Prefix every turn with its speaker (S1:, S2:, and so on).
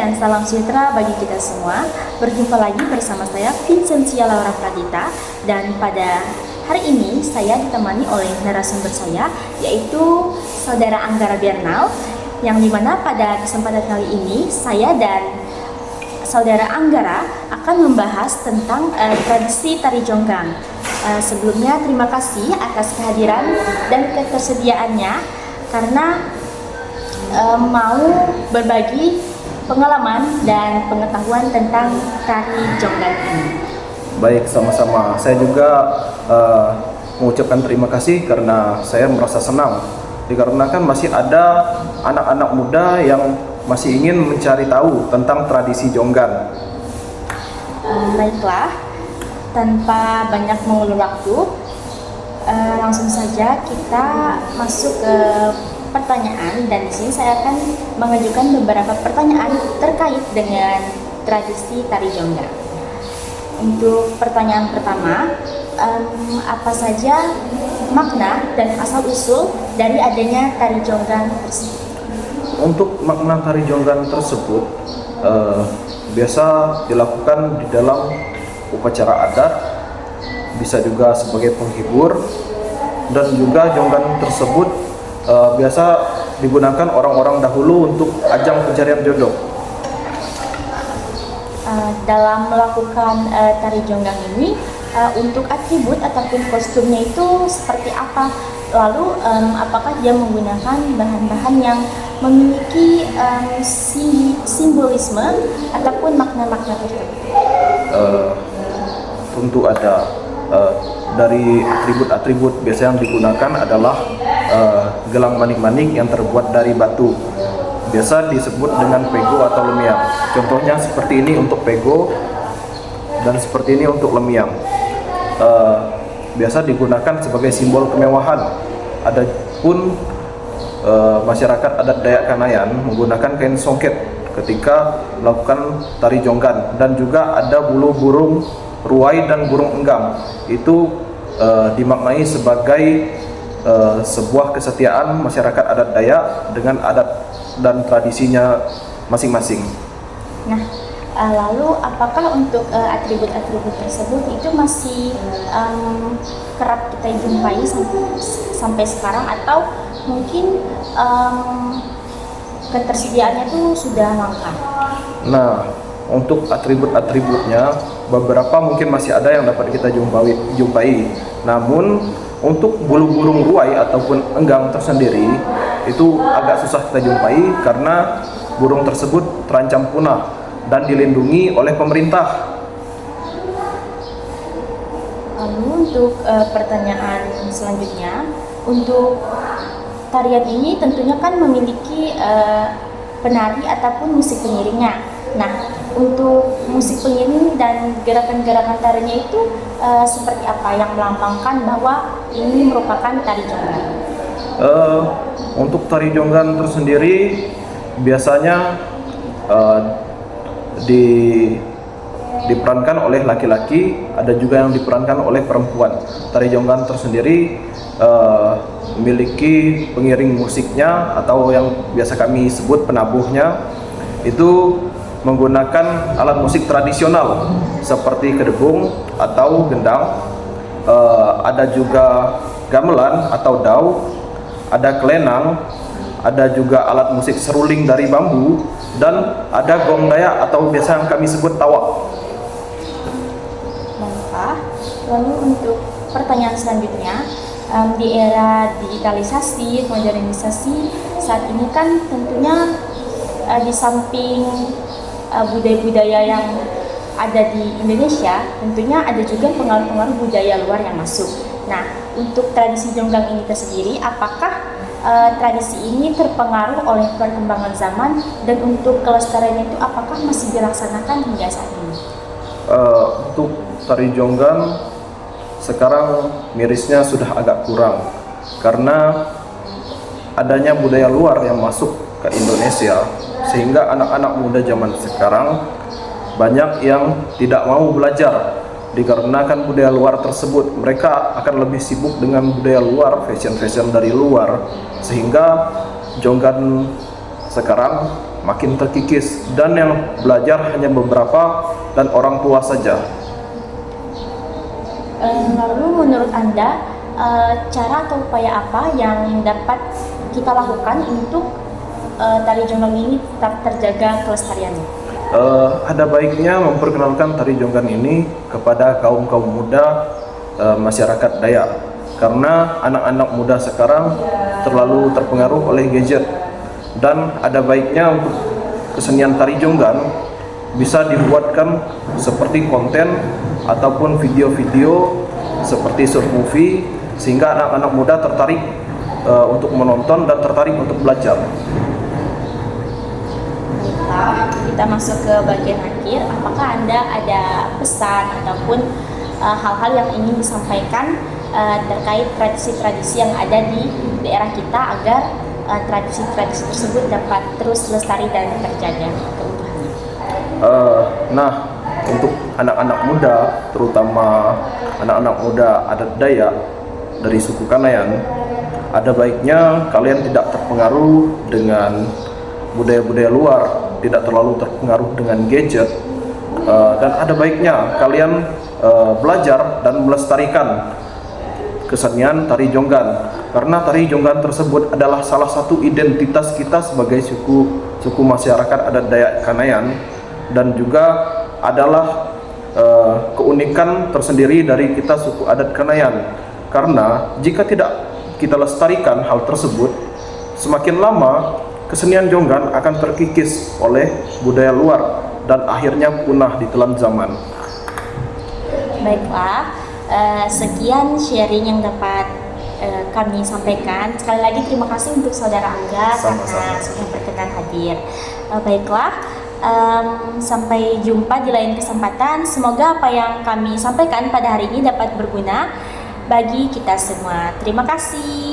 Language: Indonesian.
S1: dan salam sejahtera bagi kita semua. Berjumpa lagi bersama saya Vincentia Laura Pradita, dan pada hari ini saya ditemani oleh narasumber saya, yaitu Saudara Anggara Bernal, yang dimana pada kesempatan kali ini saya dan Saudara Anggara akan membahas tentang tradisi tari jonggrang. Sebelumnya terima kasih atas kehadiran dan ketersediaannya, karena mau berbagi pengalaman dan pengetahuan tentang tari jonggrang ini.
S2: Baik, sama-sama. Saya juga mengucapkan terima kasih karena saya merasa senang dikarenakan masih ada anak-anak muda yang masih ingin mencari tahu tentang tradisi jonggrang.
S1: Baiklah, tanpa banyak mengulur waktu, langsung saja kita masuk ke pertanyaan, dan di sini saya akan mengajukan beberapa pertanyaan terkait dengan tradisi tari jonggrang. Untuk pertanyaan pertama, apa saja makna dan asal-usul dari adanya tari jonggrang tersebut?
S2: Untuk makna tari jonggrang tersebut biasa dilakukan di dalam upacara adat, bisa juga sebagai penghibur, dan juga jonggrang tersebut biasa digunakan orang-orang dahulu untuk ajang pencarian jodoh.
S1: Dalam melakukan tari jonggrang ini, untuk atribut ataupun kostumnya itu seperti apa? Lalu apakah dia menggunakan bahan-bahan yang memiliki simbolisme ataupun makna-makna tertentu?
S2: Tentu ada. Dari atribut-atribut biasa yang digunakan adalah gelang manik-manik yang terbuat dari batu, biasa disebut dengan pego atau lemiang. Contohnya seperti ini untuk pego dan seperti ini untuk lemiang. Biasa digunakan sebagai simbol kemewahan. Ada pun masyarakat adat Dayak Kanayan menggunakan kain songket ketika melakukan tari jonggrang, dan juga ada bulu burung ruai dan burung enggam. Itu dimaknai sebagai sebuah kesetiaan masyarakat adat Dayak dengan adat dan tradisinya masing-masing.
S1: Nah, lalu apakah untuk atribut-atribut tersebut itu masih kerap kita jumpai sampai sekarang, atau mungkin ketersediaannya itu sudah langka?
S2: Nah, untuk atribut-atributnya beberapa mungkin masih ada yang dapat kita jumpai. Namun untuk bulu burung ruai ataupun enggang tersendiri itu agak susah kita jumpai karena burung tersebut terancam punah dan dilindungi oleh pemerintah.
S1: Lalu untuk pertanyaan selanjutnya, untuk tarian ini tentunya kan memiliki penari ataupun musik pengiringnya. Nah, untuk musik pengiring dan gerakan-gerakan tarinya itu seperti apa yang melambangkan bahwa ini merupakan tari jonggrang?
S2: Untuk tari jonggrang tersendiri biasanya diperankan oleh laki-laki, ada juga yang diperankan oleh perempuan. Tari jonggrang tersendiri memiliki pengiring musiknya, atau yang biasa kami sebut penabuhnya, itu menggunakan alat musik tradisional seperti kedebung atau gendang. Ada juga gamelan atau dau, ada kelenang, ada juga alat musik seruling dari bambu, dan ada gong Dayak atau biasa yang kami sebut tawak.
S1: Baiklah, lalu untuk pertanyaan selanjutnya, di era digitalisasi, modernisasi saat ini kan tentunya di samping budaya-budaya yang ada di Indonesia, tentunya ada juga pengaruh-pengaruh budaya luar yang masuk. Nah, untuk tradisi jonggrang ini tersendiri, apakah tradisi ini terpengaruh oleh perkembangan zaman, dan untuk kelestariannya itu apakah masih dilaksanakan hingga saat ini?
S2: Untuk tari jonggrang sekarang mirisnya sudah agak kurang karena adanya budaya luar yang masuk ke Indonesia, sehingga anak-anak muda zaman sekarang banyak yang tidak mau belajar dikarenakan budaya luar tersebut. Mereka akan lebih sibuk dengan budaya luar, fashion dari luar, sehingga jonggrang sekarang makin terkikis dan yang belajar hanya beberapa dan orang tua saja.
S1: Lalu menurut Anda, cara atau upaya apa yang dapat kita lakukan untuk tari jonggam ini tetap terjaga kelestariannya?
S2: Ada baiknya memperkenalkan tari jonggan ini kepada kaum muda masyarakat Dayak, karena anak-anak muda sekarang terlalu terpengaruh oleh gadget, dan ada baiknya untuk kesenian tari jonggan bisa dibuatkan seperti konten ataupun video-video seperti short movie, sehingga anak-anak muda tertarik untuk menonton dan tertarik untuk belajar.
S1: Baiklah, kita masuk ke bagian akhir. Apakah Anda ada pesan ataupun hal-hal yang ingin disampaikan terkait tradisi-tradisi yang ada di daerah kita agar tradisi-tradisi tersebut dapat terus lestari dan terjaga keutuhannya?
S2: Nah, untuk anak-anak muda, terutama anak-anak muda adat Dayak dari suku Kanayan, ada baiknya kalian tidak terpengaruh dengan budaya-budaya luar, tidak terlalu terpengaruh dengan gadget, dan ada baiknya kalian belajar dan melestarikan kesenian tari jonggan, karena tari jonggan tersebut adalah salah satu identitas kita sebagai suku masyarakat adat Dayak Kanayan, dan juga adalah keunikan tersendiri dari kita suku adat Kanayan. Karena jika tidak kita lestarikan hal tersebut, semakin lama kesenian jonggan akan terkikis oleh budaya luar dan akhirnya punah ditelan zaman.
S1: Baiklah, sekian sharing yang dapat kami sampaikan. Sekali lagi terima kasih untuk Saudara Angga karena sudah berkenan hadir. Baiklah, sampai jumpa di lain kesempatan. Semoga apa yang kami sampaikan pada hari ini dapat berguna bagi kita semua. Terima kasih.